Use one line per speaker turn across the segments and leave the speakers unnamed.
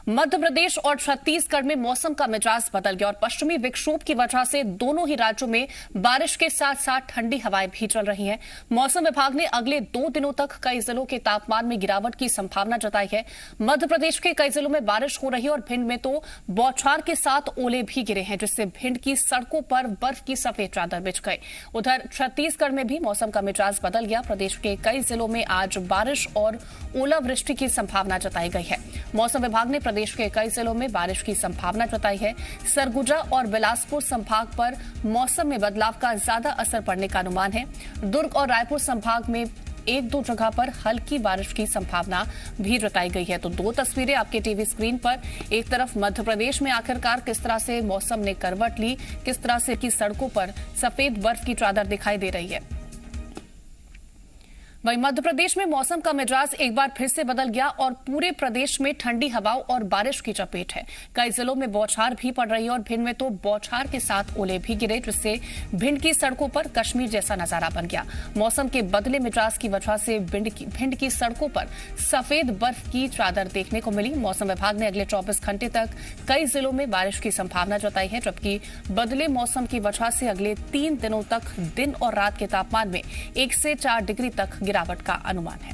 मध्य प्रदेश और छत्तीसगढ़ में मौसम का मिजाज बदल गया और पश्चिमी विक्षोभ की वजह से दोनों ही राज्यों में बारिश के साथ साथ ठंडी हवाएं भी चल रही हैं। मौसम विभाग ने अगले 2 दिनों तक कई जिलों के तापमान में गिरावट की संभावना जताई है। मध्य प्रदेश के कई जिलों में बारिश हो रही है और भिंड में तो बौछार के साथ ओले भी गिरे हैं, जिससे भिंड की सड़कों पर बर्फ की सफेद चादर बिछ गई। उधर छत्तीसगढ़ में भी मौसम का मिजाज बदल गया। प्रदेश के कई जिलों में आज बारिश और ओलावृष्टि की संभावना जताई गई है। मौसम विभाग ने प्रदेश के कई जिलों में बारिश की संभावना जताई है। सरगुजा और बिलासपुर संभाग पर मौसम में बदलाव का ज्यादा असर पड़ने का अनुमान है। दुर्ग और रायपुर संभाग में 1-2 जगह पर हल्की बारिश की संभावना भी जताई गई है। तो 2 तस्वीरें आपके टीवी स्क्रीन पर। एक तरफ मध्य प्रदेश में आखिरकार किस तरह से मौसम ने करवट ली, किस तरह से की सड़कों पर सफेद बर्फ की चादर दिखाई दे रही है। वहीं मध्य प्रदेश में मौसम का मिजाज एक बार फिर से बदल गया और पूरे प्रदेश में ठंडी हवाओं और बारिश की चपेट है। कई जिलों में बौछार भी पड़ रही है और भिंड में तो बौछार के साथ ओले भी गिरे, जिससे भिंड की सड़कों पर कश्मीर जैसा नजारा बन गया। मौसम के बदले मिजाज की वजह से भिंड की सड़कों पर सफेद बर्फ की चादर देखने को मिली। मौसम विभाग ने अगले 24 घंटे तक कई जिलों में बारिश की संभावना जताई है, जबकि बदले मौसम की वजह से अगले 3 दिनों तक दिन और रात के तापमान में 1 से 4 डिग्री तक गिरावट का अनुमान है।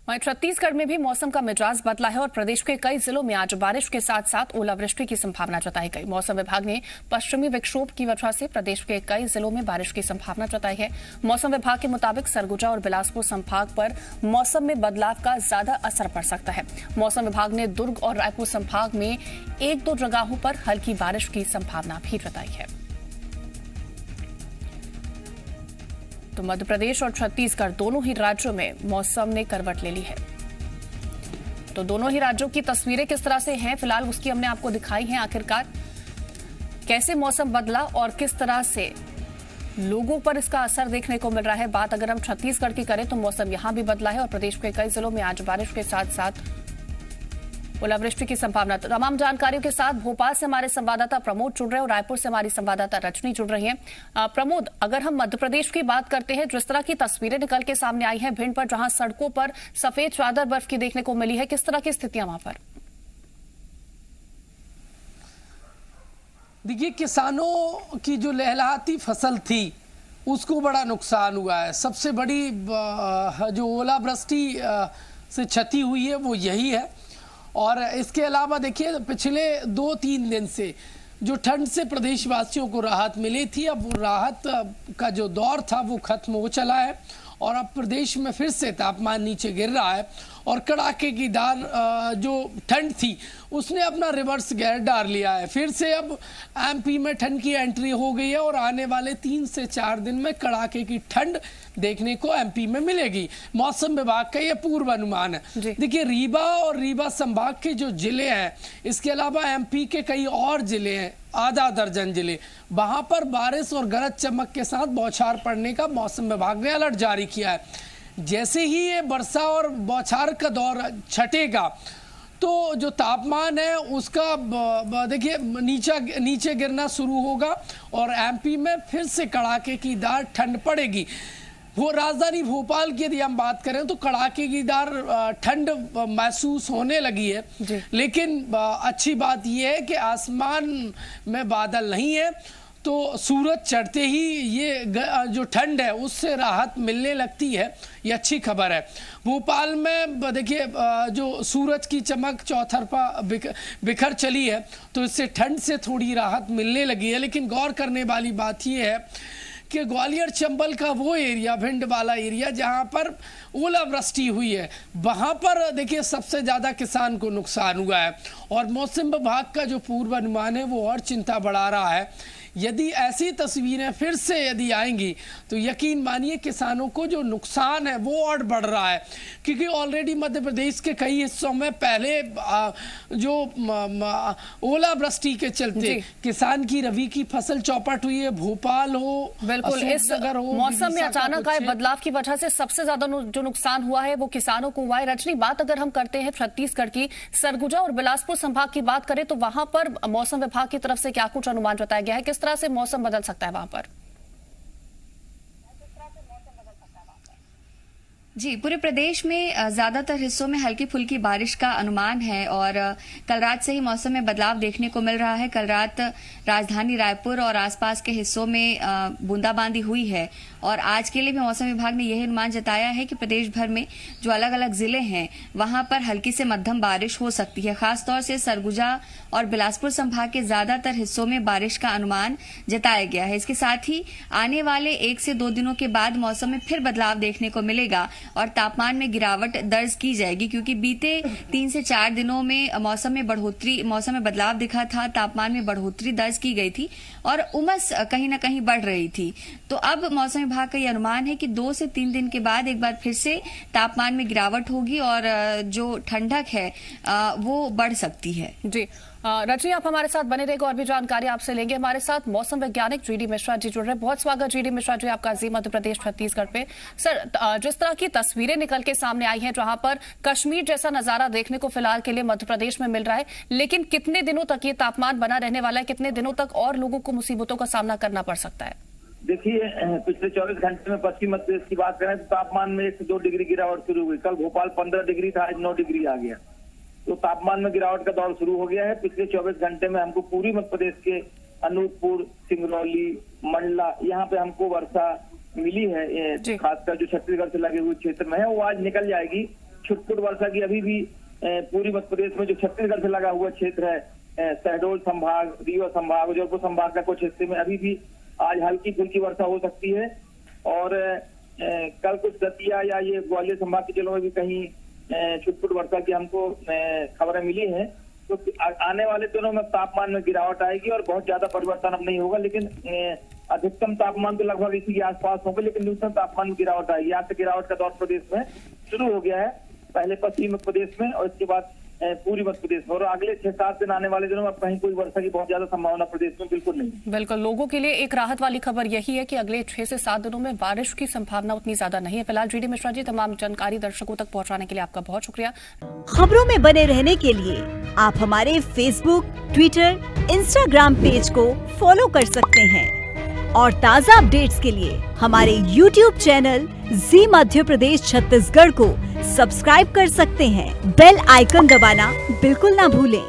वहीं छत्तीसगढ़ में भी मौसम का मिजाज बदला है और प्रदेश के कई जिलों में आज बारिश के साथ साथ ओलावृष्टि की संभावना जताई गई। मौसम विभाग ने पश्चिमी विक्षोभ की वजह से प्रदेश के कई जिलों में बारिश की संभावना जताई है। मौसम विभाग के मुताबिक सरगुजा और बिलासपुर संभाग पर मौसम में बदलाव का ज्यादा असर पड़ सकता है। मौसम विभाग ने दुर्ग और रायपुर संभाग में 1-2 जगहों पर हल्की बारिश की संभावना भी जताई है। तो मध्य प्रदेश और छत्तीसगढ़ दोनों ही राज्यों में मौसम ने करवट ले ली है। तो दोनों ही राज्यों की तस्वीरें किस तरह से हैं, फिलहाल उसकी हमने आपको दिखाई हैं। आखिरकार कैसे मौसम बदला और किस तरह से लोगों पर इसका असर देखने को मिल रहा है। बात अगर हम छत्तीसगढ़ की करें तो मौसम यहां भी बदला है और प्रदेश के कई जिलों में आज बारिश के साथ साथ ओलावृष्टि की संभावना। तमाम जानकारियों के साथ भोपाल से हमारे संवाददाता प्रमोद जुड़ रहे हैं और रायपुर से हमारी संवाददाता रजनी जुड़ रही हैं। प्रमोद, अगर हम मध्य प्रदेश की बात करते हैं, जिस तरह की तस्वीरें निकल के सामने आई हैं भिंड पर, जहां सड़कों पर सफेद चादर बर्फ की देखने को मिली है, किस तरह की स्थितियां वहां पर?
देखिए, किसानों की जो लहलहाती फसल थी उसको बड़ा नुकसान हुआ है। सबसे बड़ी जो ओलावृष्टि से क्षति हुई है वो यही है। और इसके अलावा देखिए, पिछले 2-3 दिन से जो ठंड से प्रदेशवासियों को राहत मिली थी, अब वो राहत का जो दौर था वो खत्म हो चला है और अब प्रदेश में फिर से तापमान नीचे गिर रहा है और कड़ाके की दार जो ठंड थी उसने अपना रिवर्स गियर डाल लिया है। फिर से अब एमपी में ठंड की एंट्री हो गई है और आने वाले 3 से 4 दिन में कड़ाके की ठंड देखने को एमपी में मिलेगी। मौसम विभाग का यह पूर्वानुमान है। देखिए, रीवा और रीवा संभाग के जो जिले हैं, इसके अलावा एमपी के कई और जिले हैं, आधा दर्जन जिले, वहां पर बारिश और गरज चमक के साथ बौछार पड़ने का मौसम विभाग ने अलर्ट जारी किया है। जैसे ही ये वर्षा और बौछार का दौर छटेगा तो जो तापमान है उसका देखिए नीचे गिरना शुरू होगा और एमपी में फिर से कड़ाके की दार ठंड पड़ेगी। वो राजधानी भोपाल की यदि हम बात करें तो कड़ाके की दार ठंड महसूस होने लगी है, लेकिन अच्छी बात यह है कि आसमान में बादल नहीं है, तो सूरज चढ़ते ही ये जो ठंड है उससे राहत मिलने लगती है। ये अच्छी खबर है। भोपाल में देखिए जो सूरज की चमक चौतरफा बिखर चली है तो इससे ठंड से थोड़ी राहत मिलने लगी है। लेकिन गौर करने वाली बात ये है कि ग्वालियर चंबल का वो एरिया, भिंड वाला एरिया जहां पर ओलावृष्टि हुई है, वहां पर देखिए सबसे ज़्यादा किसान को नुकसान हुआ है और मौसम विभाग का जो पूर्वानुमान है वो और चिंता बढ़ा रहा है। यदि ऐसी तस्वीरें फिर से यदि आएंगी तो यकीन मानिए किसानों को जो नुकसान है वो और बढ़ रहा है, क्योंकि ऑलरेडी मध्य प्रदेश के कई हिस्सों में पहले जो ओलावृष्टि के चलते किसान की रबी की फसल चौपट हुई है। भोपाल हो,
बिल्कुल, इस मौसम में अचानक आए बदलाव की वजह से सबसे ज्यादा जो नुकसान हुआ है वो किसानों को हुआ है। रजनी, बात अगर हम करते हैं छत्तीसगढ़ की, सरगुजा और बिलासपुर संभाग की बात करें तो वहां पर मौसम विभाग की तरफ से क्या कुछ अनुमान जताया गया है, किस तरह से मौसम बदल सकता है वहां पर?
जी, पूरे प्रदेश में ज्यादातर हिस्सों में हल्की फुल्की बारिश का अनुमान है और कल रात से ही मौसम में बदलाव देखने को मिल रहा है। कल रात राजधानी रायपुर और आसपास के हिस्सों में बूंदाबांदी हुई है और आज के लिए भी मौसम विभाग ने यही अनुमान जताया है कि प्रदेश भर में जो अलग अलग जिले हैं वहां पर हल्की से मध्यम बारिश हो सकती है। खासतौर से सरगुजा और बिलासपुर संभाग के ज्यादातर हिस्सों में बारिश का अनुमान जताया गया है। इसके साथ ही आने वाले 1 से 2 दिनों के बाद मौसम में फिर बदलाव देखने को मिलेगा और तापमान में गिरावट दर्ज की जाएगी, क्योंकि बीते 3 से 4 दिनों में मौसम में बदलाव दिखा था, तापमान में बढ़ोतरी दर्ज की गई थी और उमस कहीं ना कहीं बढ़ रही थी। तो अब मौसम विभाग का ये अनुमान है कि 2 से 3 दिन के बाद एक बार फिर से तापमान में गिरावट होगी और जो ठंडक है वो बढ़ सकती है।
जी रजनी, आप हमारे साथ बने रहेंगे और भी जानकारी आपसे लेंगे। हमारे साथ मौसम वैज्ञानिक जीडी मिश्रा जी जुड़ रहे हैं। बहुत स्वागत जीडी मिश्रा जी आपका जी मध्य प्रदेश छत्तीसगढ़ पे। सर, जिस तरह की तस्वीरें निकल के सामने आई हैं जहां पर कश्मीर जैसा नजारा देखने को फिलहाल के लिए मध्य प्रदेश में मिल रहा है, लेकिन कितने दिनों तक ये तापमान बना रहने वाला है, कितने दिनों तक और लोगों को मुसीबतों का सामना करना पड़ सकता है?
देखिए, पिछले 24 घंटे में पश्चिम मध्य प्रदेश की बात करें तो तापमान में 1 से 2 डिग्री गिरावट शुरू हुई। कल भोपाल 15 डिग्री था, आज 9 डिग्री आ गया, तो तापमान में गिरावट का दौर शुरू हो गया है। पिछले 24 घंटे में हमको पूरी मध्य प्रदेश के अनूपपुर, सिंगरौली, मंडला, यहाँ पे हमको वर्षा मिली है। खासकर जो छत्तीसगढ़ से लगे हुए क्षेत्र में है वो आज निकल जाएगी। छुटपुट वर्षा की अभी भी पूरी मध्य प्रदेश में जो छत्तीसगढ़ से लगा हुआ क्षेत्र है, शहडोल संभाग, रीवा संभाग, जौनपुर संभाग का कुछ हिस्से में अभी भी आज हल्की फुल्की वर्षा हो सकती है। और कल कुछ दतिया या ये ग्वालियर संभाग के जिलों में भी कहीं छुटपुट वर्षा की हमको खबरें मिली हैं। तो आने वाले दिनों में तापमान में गिरावट आएगी और बहुत ज्यादा परिवर्तन अब नहीं होगा, लेकिन अधिकतम तापमान तो लगभग इसी के आसपास होगा, लेकिन न्यूनतम तापमान में गिरावट आएगी। यहाँ से गिरावट का दौर प्रदेश में शुरू हो गया है, पहले पश्चिमी मध्य प्रदेश में और इसके बाद पूरी मध्य प्रदेश में। और अगले 6-7 दिन आने वाले दिनों में कहीं कोई वर्षा की बहुत ज्यादा संभावना प्रदेश में बिल्कुल नहीं।
बिल्कुल, लोगों के लिए एक राहत वाली खबर यही है कि अगले 6 से 7 दिनों में बारिश की संभावना उतनी ज्यादा नहीं है। फिलहाल जीडी मिश्रा जी, तमाम जानकारी दर्शकों तक पहुंचाने के लिए आपका बहुत शुक्रिया।
खबरों में बने रहने के लिए आप हमारे फेसबुक, ट्विटर, इंस्टाग्राम पेज को फॉलो कर सकते हैं और ताज़ा अपडेट्स के लिए हमारे YouTube चैनल जी मध्य प्रदेश छत्तीसगढ़ को सब्सक्राइब कर सकते हैं। बेल आइकन दबाना बिल्कुल ना भूलें।